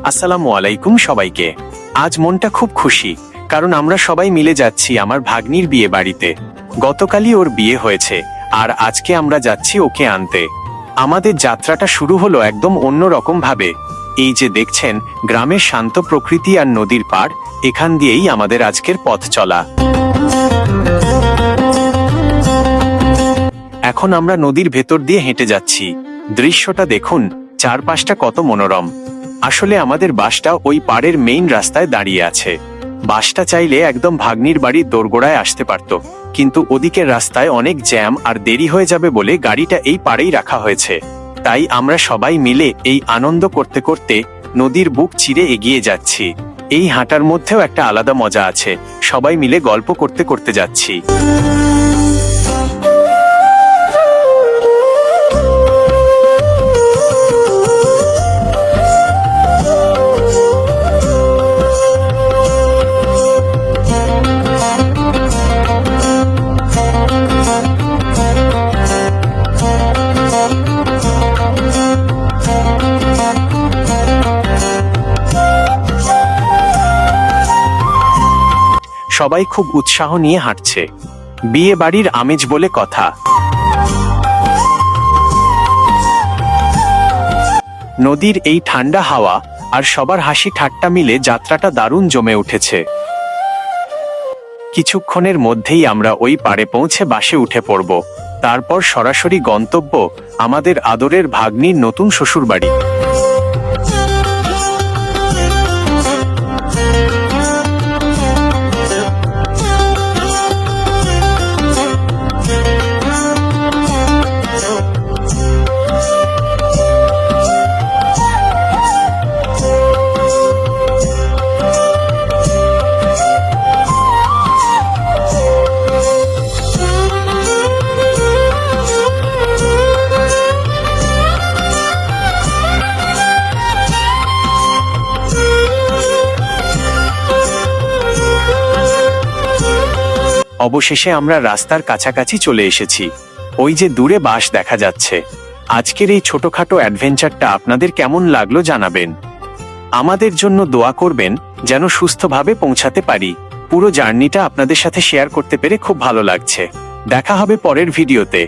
আসসালামু আলাইকুম সবাইকে। আজ মনটা খুব খুশি, কারণ আমরা সবাই মিলে যাচ্ছি আমার ভাগ্নির বিয়ে বাড়িতে। গতকালই ওর বিয়ে হয়েছে, আর আজকে আমরা যাচ্ছি ওকে আনতে। আমাদের যাত্রাটা শুরু হলো একদম অন্য রকম ভাবে। এই যে দেখছেন, গ্রামের শান্ত প্রকৃতি আর নদীর পাড়, এখান দিয়েই আমাদের আজকের পথ চলা। এখন আমরা নদীর ভেতর দিয়ে হেঁটে যাচ্ছি। দৃশ্যটা দেখুন, চারপাশটা কত মনোরম। আসলে আমাদের বাসটা ওই পাড়ের মেইন রাস্তায় দাঁড়িয়ে আছে। বাসটা চাইলে একদম ভাগ্নির বাড়ির দোরগোড়ায় আসতে পারত, কিন্তু ওদিকের রাস্তায় অনেক জ্যাম আর দেরি হয়ে যাবে বলে গাড়িটা এই পাড়েই রাখা হয়েছে। তাই আমরা সবাই মিলে এই আনন্দ করতে করতে নদীর বুক চিরে এগিয়ে যাচ্ছি। এই হাঁটার মধ্যেও একটা আলাদা মজা আছে, সবাই মিলে গল্প করতে করতে যাচ্ছি। সবাই খুব উৎসাহ নিয়ে হাঁটছে। বিয়ে বাড়ির আমেজ বলে কথা। নদীর এই ঠান্ডা হাওয়া আর সবার হাসি ঠাট্টা মিলে যাত্রাটা দারুণ জমে উঠেছে। কিছুক্ষণের মধ্যেই আমরা ওই পাড়ে পৌঁছে বাসে উঠে পড়ব। তারপর সরাসরি গন্তব্য আমাদের আদরের ভাগ্নির নতুন শ্বশুরবাড়ি। অবশেষে আমরা রাস্তার কাছাকাছি চলে এসেছি। ওই যে দূরে বাস দেখা যাচ্ছে। আজকের এই ছোটখাটো অ্যাডভেঞ্চারটা আপনাদের কেমন লাগলো জানাবেন। আমাদের জন্য দোয়া করবেন যেন সুস্থভাবে পৌঁছাতে পারি। পুরো জার্নিটা আপনাদের সাথে শেয়ার করতে পেরে খুব ভালো লাগছে। দেখা হবে পরের ভিডিওতে।